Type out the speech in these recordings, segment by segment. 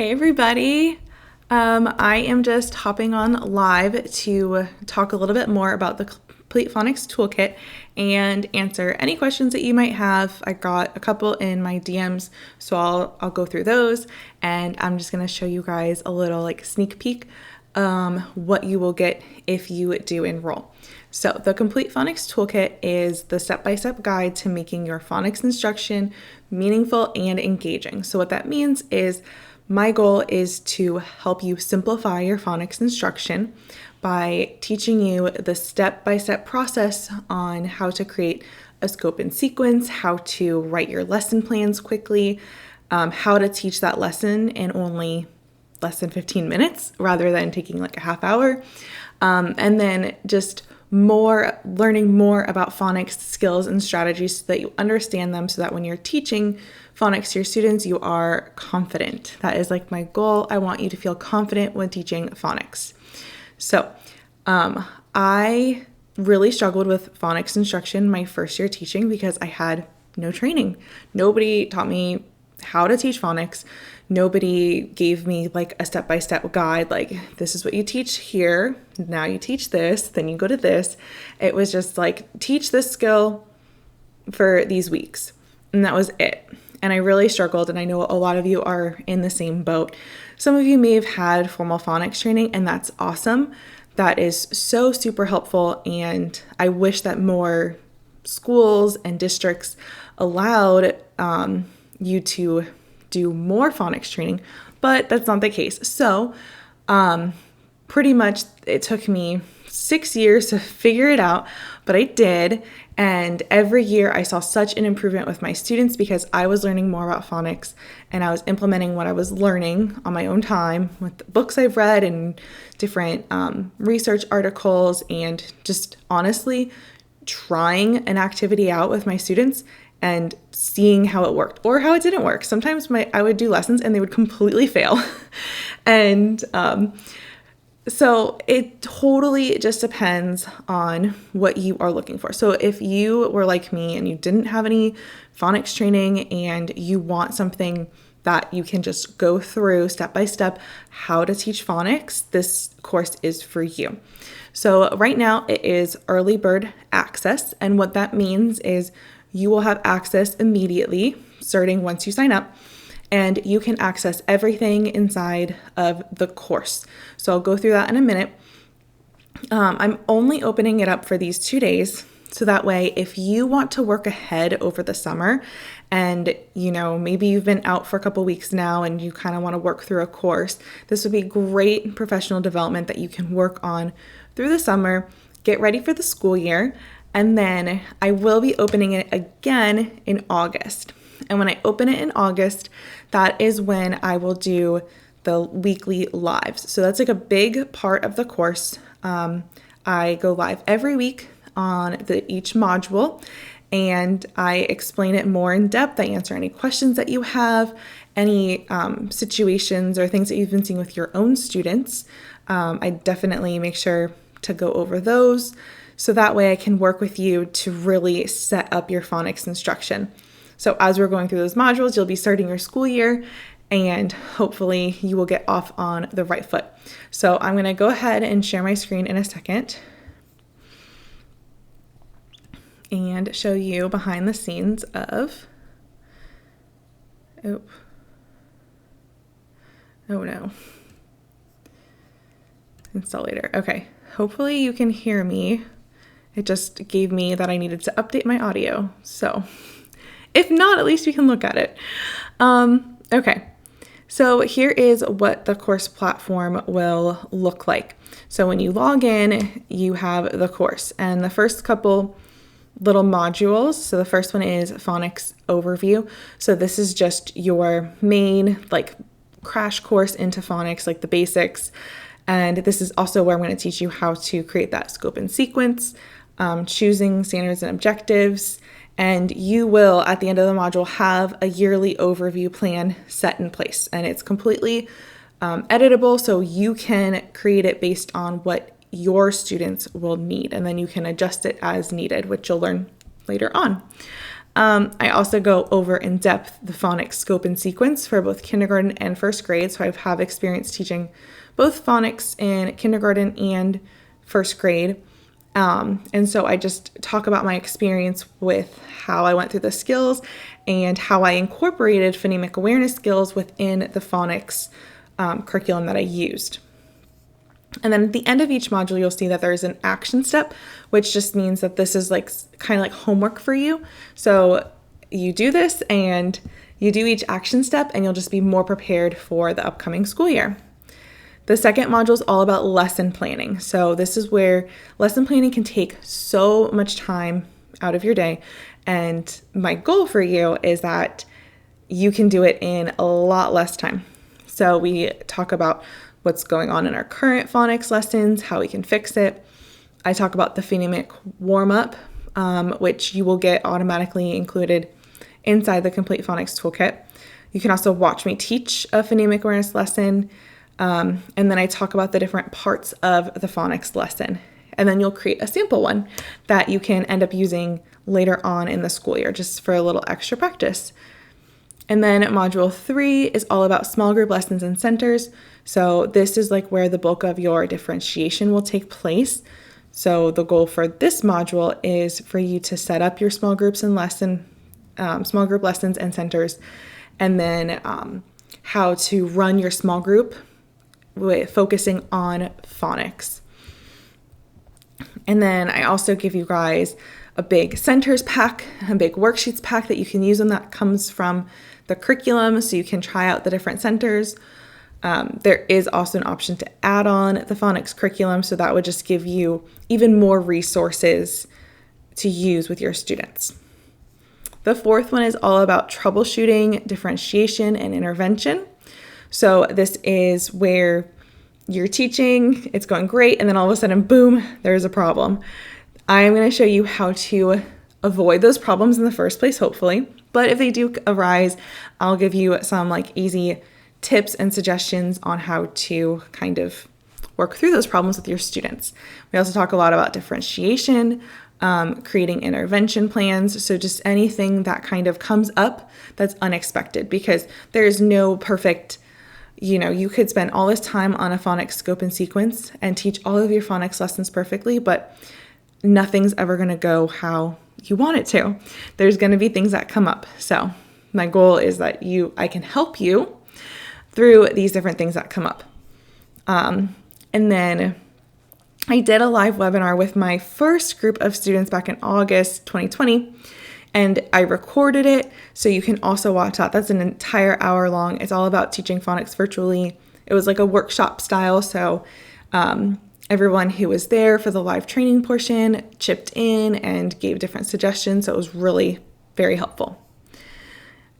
Hey everybody! I am just hopping on live to talk a little bit more about the Complete Phonics Toolkit and answer any questions that you might have. I got a couple in my DMs, so I'll go through those, and I'm just going to show you guys a little sneak peek what you will get if you do enroll. So the Complete Phonics Toolkit is the step-by-step guide to making your phonics instruction meaningful and engaging. So what that means is my goal is to help you simplify your phonics instruction by teaching you the step-by-step process on how to create a scope and sequence, how to write your lesson plans quickly, how to teach that lesson in only less than 15 minutes rather than taking a half hour, and then just learning more about phonics skills and strategies so that you understand them, so that when you're teaching phonics to your students, you are confident. That is my goal. I want you to feel confident when teaching phonics. So I really struggled with phonics instruction my first year teaching because I had no training. Nobody taught me how to teach phonics. Nobody gave me a step-by-step guide, this is what you teach here, now you teach this, then you go to this. It was just teach this skill for these weeks, and that was it. And I really struggled, and I know a lot of you are in the same boat. Some of you may have had formal phonics training, and that's awesome. That is so super helpful, and I wish that more schools and districts allowed you to do more phonics training, but that's not the case. So pretty much it took me 6 years to figure it out, but I did. And every year I saw such an improvement with my students because I was learning more about phonics and I was implementing what I was learning on my own time with the books I've read and different research articles, and just honestly trying an activity out with my students and seeing how it worked or how it didn't work. Sometimes I would do lessons and they would completely fail. And so it totally just depends on what you are looking for. So if you were like me and you didn't have any phonics training and you want something that you can just go through step by step how to teach phonics, this course is for you. So right now it is early bird access. And what that means is you will have access immediately starting once you sign up, and you can access everything inside of the course. So I'll go through that in a minute. I'm only opening it up for these 2 days. So that way, if you want to work ahead over the summer and, maybe you've been out for a couple weeks now and you kind of want to work through a course, this would be great professional development that you can work on through the summer, get ready for the school year. And then I will be opening it again in August. And when I open it in August, that is when I will do the weekly lives. So that's a big part of the course. I go live every week on each module, and I explain it more in depth. I answer any questions that you have, any situations or things that you've been seeing with your own students. I definitely make sure to go over those. So that way I can work with you to really set up your phonics instruction. So as we're going through those modules, you'll be starting your school year and hopefully you will get off on the right foot. So I'm going to go ahead and share my screen in a second and show you behind the scenes of, oh no, install later. Okay, hopefully you can hear me. It just gave me that I needed to update my audio. So if not, at least you can look at it. Okay, so here is what the course platform will look like. So when you log in, you have the course and the first couple little modules. So the first one is Phonics Overview. So this is just your main crash course into phonics, the basics. And this is also where I'm going to teach you how to create that scope and sequence, choosing standards and objectives, and you will, at the end of the module, have a yearly overview plan set in place. And it's completely editable, so you can create it based on what your students will need, and then you can adjust it as needed, which you'll learn later on. I also go over in depth the phonics scope and sequence for both kindergarten and first grade. So I have experience teaching both phonics in kindergarten and first grade. And so I just talk about my experience with how I went through the skills and how I incorporated phonemic awareness skills within the phonics curriculum that I used. And then at the end of each module, you'll see that there's an action step, which just means that this is like kind of like homework for you. So you do this and you do each action step and you'll just be more prepared for the upcoming school year. The second module is all about lesson planning. So this is where lesson planning can take so much time out of your day. And my goal for you is that you can do it in a lot less time. So we talk about what's going on in our current phonics lessons, how we can fix it. I talk about the phonemic warm-up, which you will get automatically included inside the Complete Phonics Toolkit. You can also watch me teach a phonemic awareness lesson, and then I talk about the different parts of the phonics lesson. And then you'll create a sample one that you can end up using later on in the school year, just for a little extra practice. And then module 3 is all about small group lessons and centers. So this is like where the bulk of your differentiation will take place. So the goal for this module is for you to set up your small groups and small group lessons and centers, and then how to run your small group with focusing on phonics. And then I also give you guys a big centers pack, a big worksheets pack that you can use, and that comes from the curriculum, so you can try out the different centers. There is also an option to add on the phonics curriculum, so that would just give you even more resources to use with your students. The fourth one is all about troubleshooting, differentiation, and intervention. So this is where you're teaching, it's going great, and then all of a sudden, boom, there's a problem. I am going to show you how to avoid those problems in the first place, hopefully. But if they do arise, I'll give you some like easy tips and suggestions on how to kind of work through those problems with your students. We also talk a lot about differentiation, creating intervention plans. So just anything that kind of comes up that's unexpected, because there's no perfect, you could spend all this time on a phonics scope and sequence and teach all of your phonics lessons perfectly, but nothing's ever going to go how you want it to. There's going to be things that come up. So my goal is that I can help you through these different things that come up. And then I did a live webinar with my first group of students back in August 2020, and I recorded it, so you can also watch that. That's an entire hour long. It's all about teaching phonics virtually. It was like a workshop style, so everyone who was there for the live training portion chipped in and gave different suggestions, so it was really very helpful.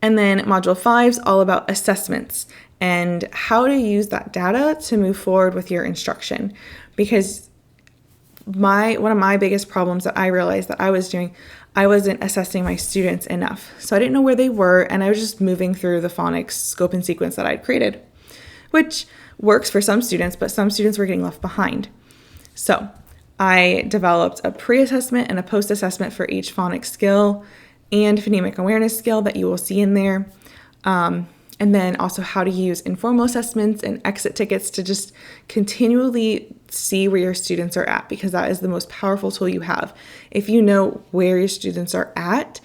And then module 5 is all about assessments and how to use that data to move forward with your instruction. Because one of my biggest problems that I realized that I was doing, I wasn't assessing my students enough. So I didn't know where they were, and I was just moving through the phonics scope and sequence that I'd created, which works for some students, but some students were getting left behind. So I developed a pre-assessment and a post-assessment for each phonics skill and phonemic awareness skill that you will see in there. And then also how to use informal assessments and exit tickets to just continually see where your students are at, because that is the most powerful tool you have. If you know where your students are at,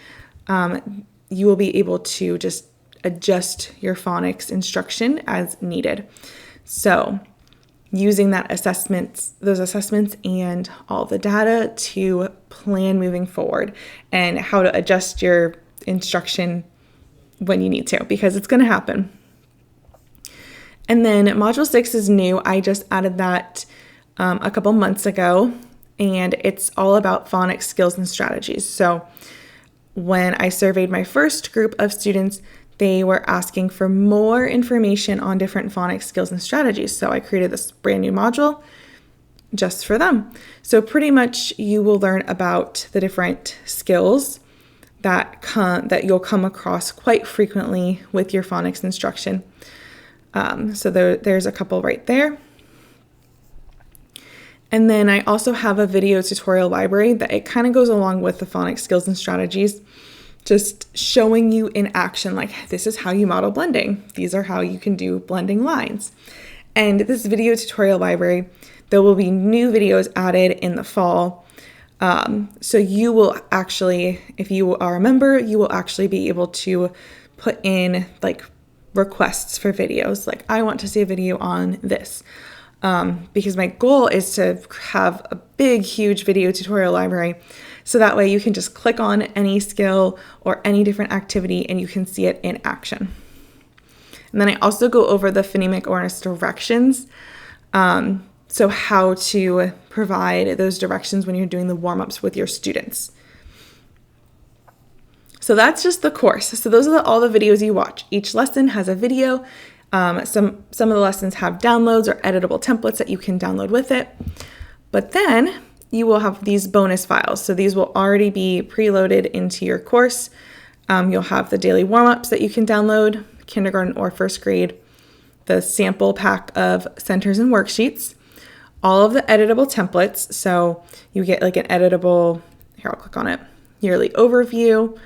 you will be able to just adjust your phonics instruction as needed. So using those assessments and all the data to plan moving forward and how to adjust your instruction when you need to, because it's going to happen. And then module 6 is new. I just added that a couple months ago, and it's all about phonics skills and strategies. So when I surveyed my first group of students, they were asking for more information on different phonics skills and strategies. So I created this brand new module just for them. So pretty much you will learn about the different skills that you'll come across quite frequently with your phonics instruction. So there's a couple right there. And then I also have a video tutorial library that it kind of goes along with the phonics skills and strategies. just showing you in action, like this is how you model blending. These are how you can do blending lines. And this video tutorial library, there will be new videos added in the fall. So you will actually, if you are a member, you will actually be able to put in like requests for videos. Like I want to see a video on this. Because my goal is to have a big, huge video tutorial library. So that way you can just click on any skill or any different activity and you can see it in action. And then I also go over the phonemic awareness directions. So how to provide those directions when you're doing the warm-ups with your students. So that's just the course. So those are all the videos you watch. Each lesson has a video. Some of the lessons have downloads or editable templates that you can download with it. But then you will have these bonus files. So these will already be preloaded into your course. You'll have the daily warm-ups that you can download, kindergarten or first grade, the sample pack of centers and worksheets, all of the editable templates. So you get like an editable, here I'll click on it, yearly overview.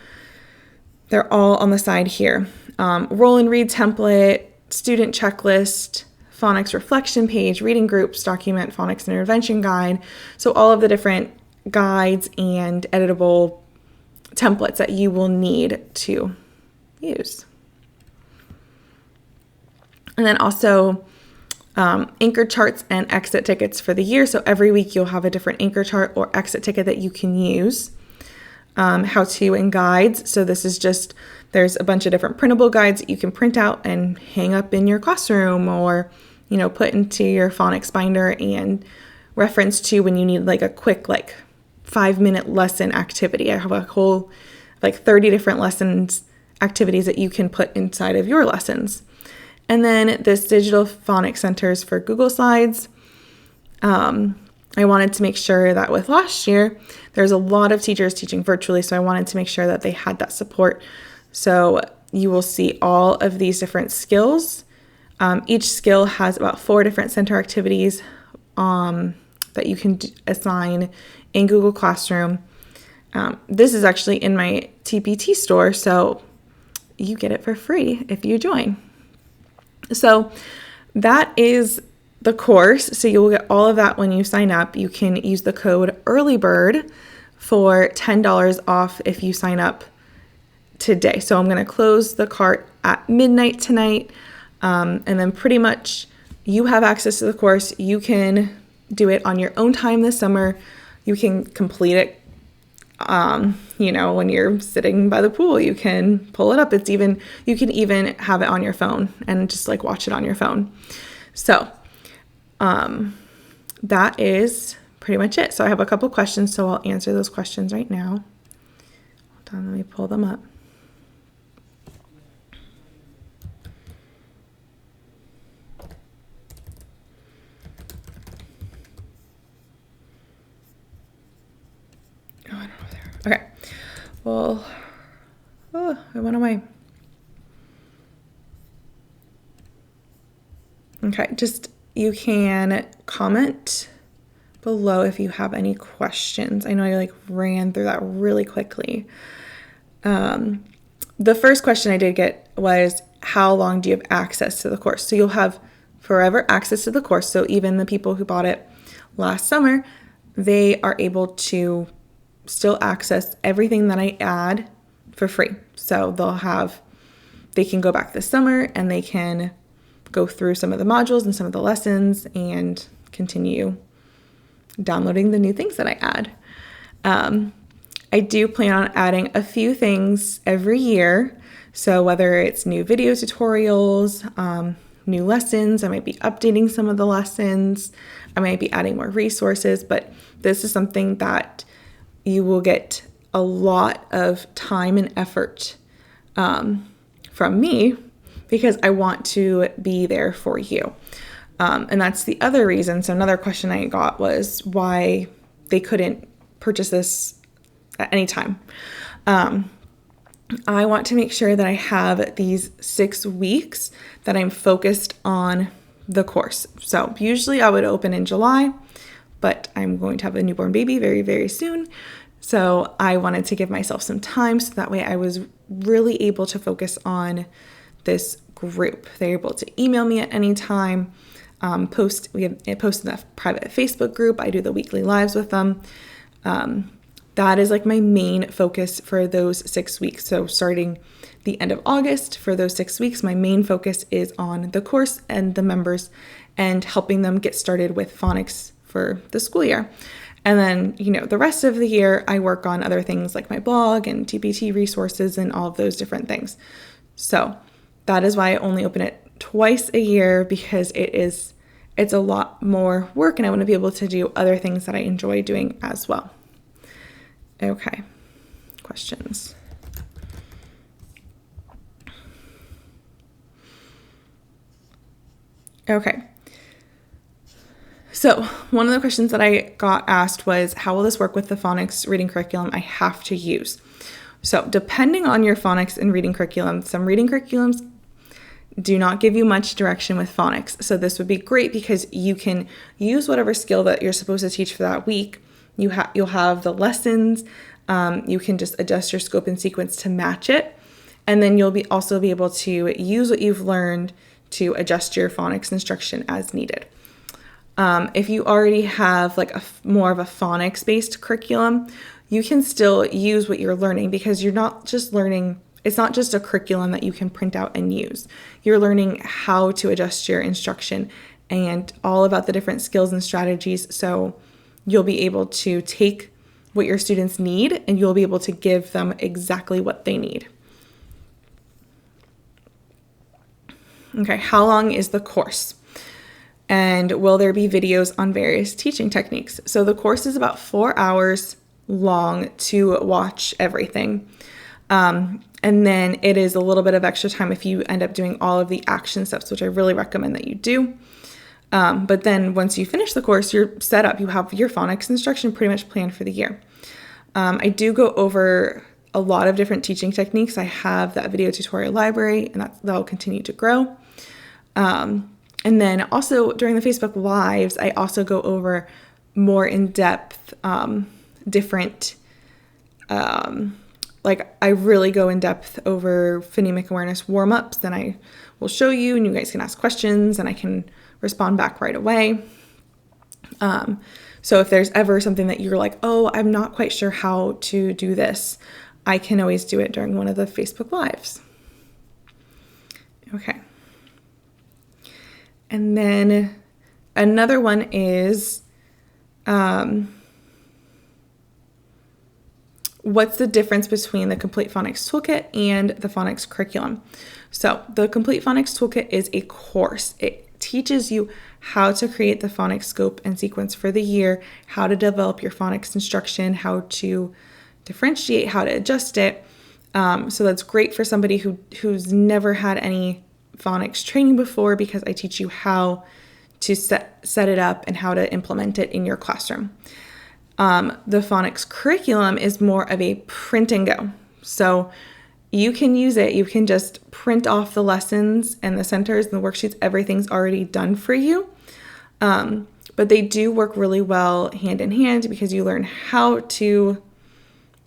They're all on the side here. Roll and read template, student checklist, phonics reflection page, reading groups, document, phonics intervention guide. So all of the different guides and editable templates that you will need to use. And then also anchor charts and exit tickets for the year. So every week you'll have a different anchor chart or exit ticket that you can use. How-to and guides. So this is just, there's a bunch of different printable guides that you can print out and hang up in your classroom or, you know, put into your phonics binder and reference to when you need like a quick, like 5-minute lesson activity. I have a whole like 30 different lessons activities that you can put inside of your lessons. And then this digital phonics centers for Google Slides. I wanted to make sure that with last year, there's a lot of teachers teaching virtually, so I wanted to make sure that they had that support. So you will see all of these different skills. Each skill has about 4 different center activities that you can assign in Google Classroom. This is actually in my TPT store, so you get it for free if you join. So that is the course. So you will get all of that when you sign up. You can use the code EARLYBIRD for $10 off if you sign up today. So I'm going to close the cart at midnight tonight. And then pretty much you have access to the course. You can do it on your own time this summer. You can complete it, when you're sitting by the pool, you can pull it up. You can even have it on your phone and just like watch it on your phone. So that is pretty much it. So I have a couple questions, so I'll answer those questions right now. Hold on, let me pull them up. Oh, I don't know there. Okay. Well, it went away. Okay, just you can comment below if you have any questions. I know I ran through that really quickly. The first question I did get was, how long do you have access to the course? So you'll have forever access to the course. So even the people who bought it last summer, they are able to still access everything that I add for free. So they can go back this summer and they can go through some of the modules and some of the lessons and continue downloading the new things that I add. I do plan on adding a few things every year. So whether it's new video tutorials, new lessons, I might be updating some of the lessons, I might be adding more resources, but this is something that you will get a lot of time and effort from me, because I want to be there for you. And that's the other reason. So another question I got was why they couldn't purchase this at any time. I want to make sure that I have these 6 weeks that I'm focused on the course. So usually I would open in July, but I'm going to have a newborn baby very, very soon. So I wanted to give myself some time so that way I was really able to focus on this group. They're able to email me at any time, post in the private Facebook group. I do the weekly lives with them. That is like my main focus for those 6 weeks. So starting the end of August, for those 6 weeks, my main focus is on the course and the members and helping them get started with phonics for the school year. And then, the rest of the year, I work on other things like my blog and TPT resources and all of those different things. So that is why I only open it twice a year, because it's a lot more work and I want to be able to do other things that I enjoy doing as well. Okay, questions. Okay. So one of the questions that I got asked was, how will this work with the phonics reading curriculum I have to use? So depending on your phonics and reading curriculum, some reading curriculums do not give you much direction with phonics. So this would be great because you can use whatever skill that you're supposed to teach for that week. You'll have the lessons. You can just adjust your scope and sequence to match it. And then you'll also be able to use what you've learned to adjust your phonics instruction as needed. If you already have like more of a phonics-based curriculum, you can still use what you're learning, because you're not just learning, it's not just a curriculum that you can print out and use. You're learning how to adjust your instruction and all about the different skills and strategies. So you'll be able to take what your students need and you'll be able to give them exactly what they need. Okay, how long is the course? And will there be videos on various teaching techniques? So the course is about 4 hours long to watch everything. And then it is a little bit of extra time if you end up doing all of the action steps, which I really recommend that you do. But then once you finish the course, you're set up. You have your phonics instruction pretty much planned for the year. I do go over a lot of different teaching techniques. I have that video tutorial library, and that will continue to grow. And then also during the Facebook Lives, I also go over more in-depth, different, I really go in depth over phonemic awareness warm-ups. Then I will show you and you guys can ask questions and I can respond back right away. So if there's ever something that you're like, oh, I'm not quite sure how to do this, I can always do it during one of the Facebook Lives. Okay. And then another one is, what's the difference between the Complete Phonics Toolkit and the Phonics curriculum? So the Complete Phonics Toolkit is a course. It teaches you how to create the phonics scope and sequence for the year, how to develop your phonics instruction, how to differentiate, how to adjust it. So that's great for somebody who's never had any phonics training before, because I teach you how to set it up and how to implement it in your classroom. The phonics curriculum is more of a print and go. So you can use it. You can just print off the lessons and the centers and the worksheets. Everything's already done for you. But they do work really well hand in hand, because you learn how to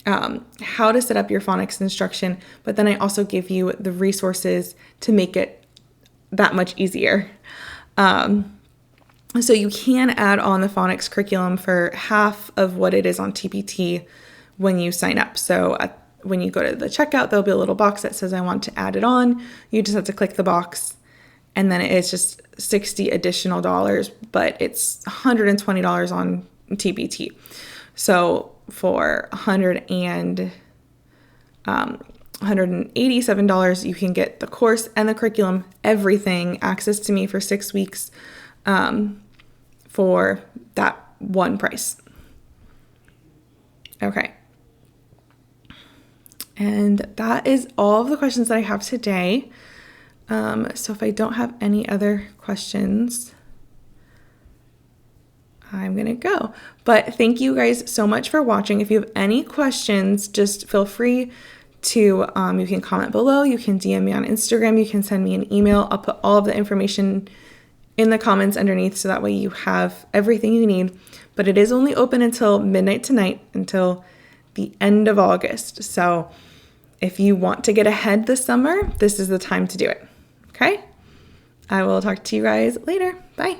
set up your phonics instruction, but then I also give you the resources to make it that much easier. So you can add on the phonics curriculum for half of what it is on TPT when you sign up. So when you go to the checkout, there'll be a little box that says I want to add it on. You just have to click the box, and then it's just $60 additional, but it's $120 on TPT. So for $187, you can get the course and the curriculum, everything, access to me for 6 weeks, for that one price. Okay. And that is all of the questions that I have today. So if I don't have any other questions, I'm going to go. But thank you guys so much for watching. If you have any questions, just feel free to, you can comment below, you can DM me on Instagram, you can send me an email. I'll put all of the information in the comments underneath, so that way you have everything you need. But it is only open until midnight tonight, until the end of August. So if you want to get ahead this summer, this is the time to do it. Okay? I will talk to you guys later. Bye.